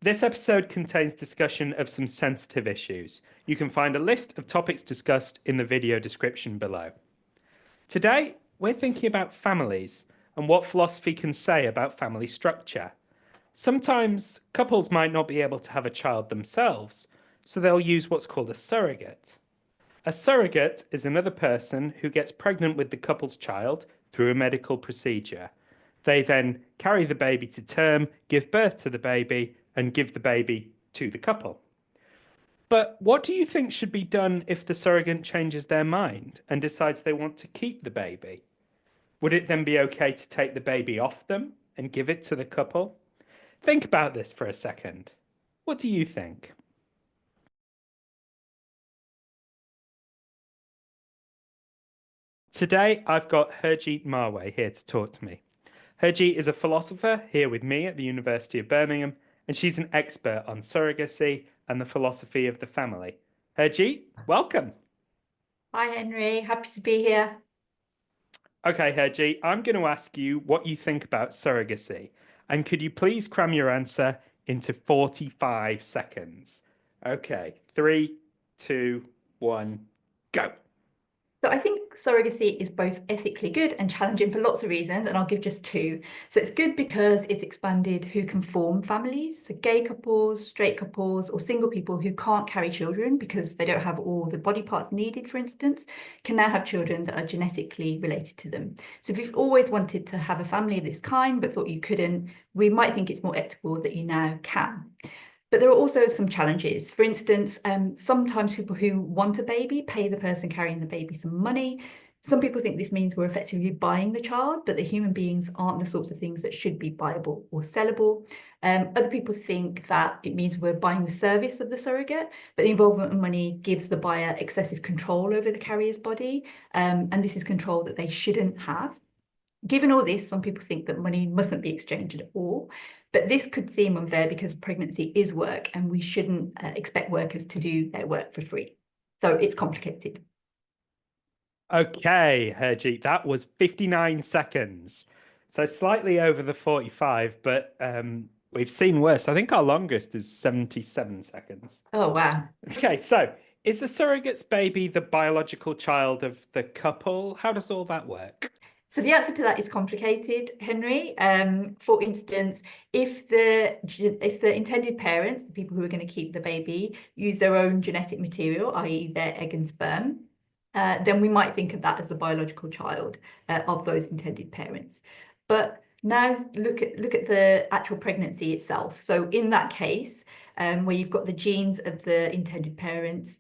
This episode contains discussion of some sensitive issues. You can find a list of topics discussed in the video description below. Today, we're thinking about families and what philosophy can say about family structure. Sometimes couples might not be able to have a child themselves, so they'll use what's called a surrogate. A surrogate is another person who gets pregnant with the couple's child through a medical procedure. They then carry the baby to term, give birth to the baby, and give the baby to the couple. But what do you think should be done if the surrogate changes their mind and decides they want to keep the baby? Would it then be okay to take the baby off them and give it to the couple? Think about this for a second. What do you think? Today, I've got Herjeet Marway here to talk to me. Herjeet is a philosopher here with me at the University of Birmingham, and she's an expert on surrogacy and the philosophy of the family. Herjeet, welcome. Hi, Henry. Happy to be here. Okay, Herjeet, I'm going to ask you what you think about surrogacy. And could you please cram your answer into 45 seconds? Okay, 3, 2, 1, go. So I think surrogacy is both ethically good and challenging for lots of reasons, and I'll give just two. So it's good because it's expanded who can form families. So gay couples, straight couples, or single people who can't carry children because they don't have all the body parts needed, for instance, can now have children that are genetically related to them. So if you've always wanted to have a family of this kind but thought you couldn't, we might think it's more ethical that you now can. But there are also some challenges. For instance, sometimes people who want a baby pay the person carrying the baby some money. Some people think this means we're effectively buying the child, but the human beings aren't the sorts of things that should be buyable or sellable. Other people think that it means we're buying the service of the surrogate, but the involvement of money gives the buyer excessive control over the carrier's body, and this is control that they shouldn't have. Given all this, some people think that money mustn't be exchanged at all, but this could seem unfair because pregnancy is work and we shouldn't expect workers to do their work for free. So it's complicated. Okay, Herjeet, that was 59 seconds. So slightly over the 45, but we've seen worse. I think our longest is 77 seconds. Oh, wow. Okay, so is the surrogate's baby the biological child of the couple? How does all that work? So the answer to that is complicated, Henry. For instance, if the intended parents, the people who are going to keep the baby, use their own genetic material, i.e. their egg and sperm, then we might think of that as the biological child of those intended parents. But now look at the actual pregnancy itself. So in that case, where you've got the genes of the intended parents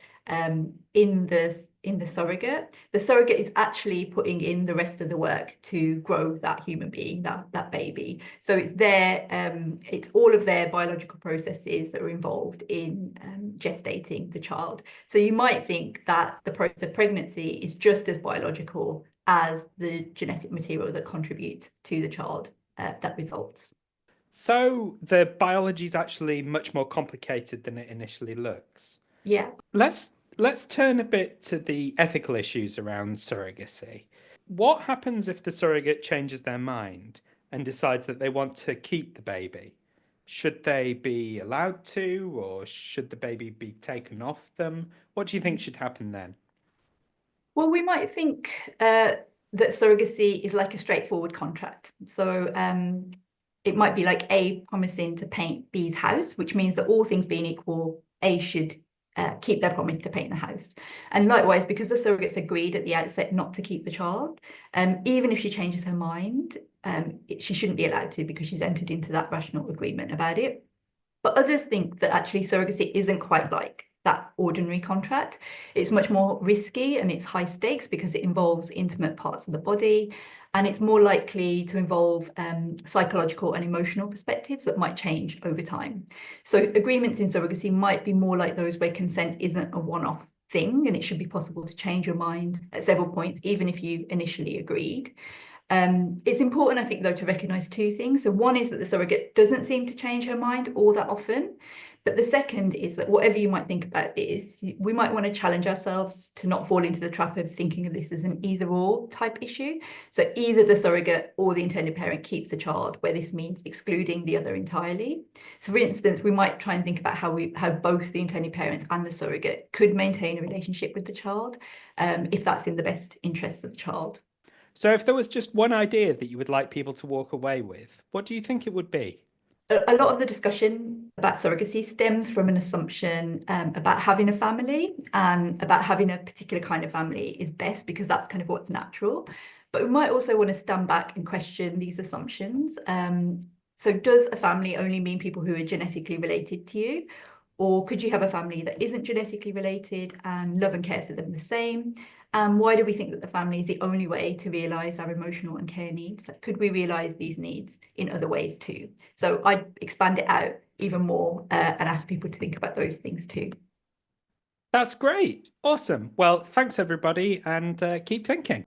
in the surrogate is actually putting in the rest of the work to grow that human being, that baby. So it's all of their biological processes that are involved in gestating the child. So you might think that the process of pregnancy is just as biological as the genetic material that contributes to the child that results. So the biology is actually much more complicated than it initially looks. Yeah. Let's turn a bit to the ethical issues around surrogacy. What happens if the surrogate changes their mind and decides that they want to keep the baby? Should they be allowed to, or should the baby be taken off them? What do you think should happen then? Well, we might think that surrogacy is like a straightforward contract. So it might be like A promising to paint B's house, which means that all things being equal, A should keep their promise to paint the house. And likewise, because the surrogates agreed at the outset not to keep the child, even if she changes her mind, she shouldn't be allowed to because she's entered into that rational agreement about it. But others think that actually surrogacy isn't quite like that ordinary contract. It's much more risky and it's high stakes because it involves intimate parts of the body, and it's more likely to involve psychological and emotional perspectives that might change over time. So agreements in surrogacy might be more like those where consent isn't a one-off thing, and it should be possible to change your mind at several points, even if you initially agreed. It's important, I think, though, to recognise two things. So one is that the surrogate doesn't seem to change her mind all that often, But the second is that whatever you might think about this, we might want to challenge ourselves to not fall into the trap of thinking of this as an either or type issue. So either the surrogate or the intended parent keeps the child, where this means excluding the other entirely. So for instance, we might try and think about how both the intended parents and the surrogate could maintain a relationship with the child, if that's in the best interests of the child. So if there was just one idea that you would like people to walk away with, what do you think it would be? A lot of the discussion about surrogacy stems from an assumption about having a family and about having a particular kind of family is best because that's kind of what's natural. But we might also want to stand back and question these assumptions. So does a family only mean people who are genetically related to you? Or could you have a family that isn't genetically related and love and care for them the same? And why do we think that the family is the only way to realise our emotional and care needs? Could we realise these needs in other ways too? So I'd expand it out even more and ask people to think about those things too. That's great. Awesome. Well, thanks everybody, and keep thinking.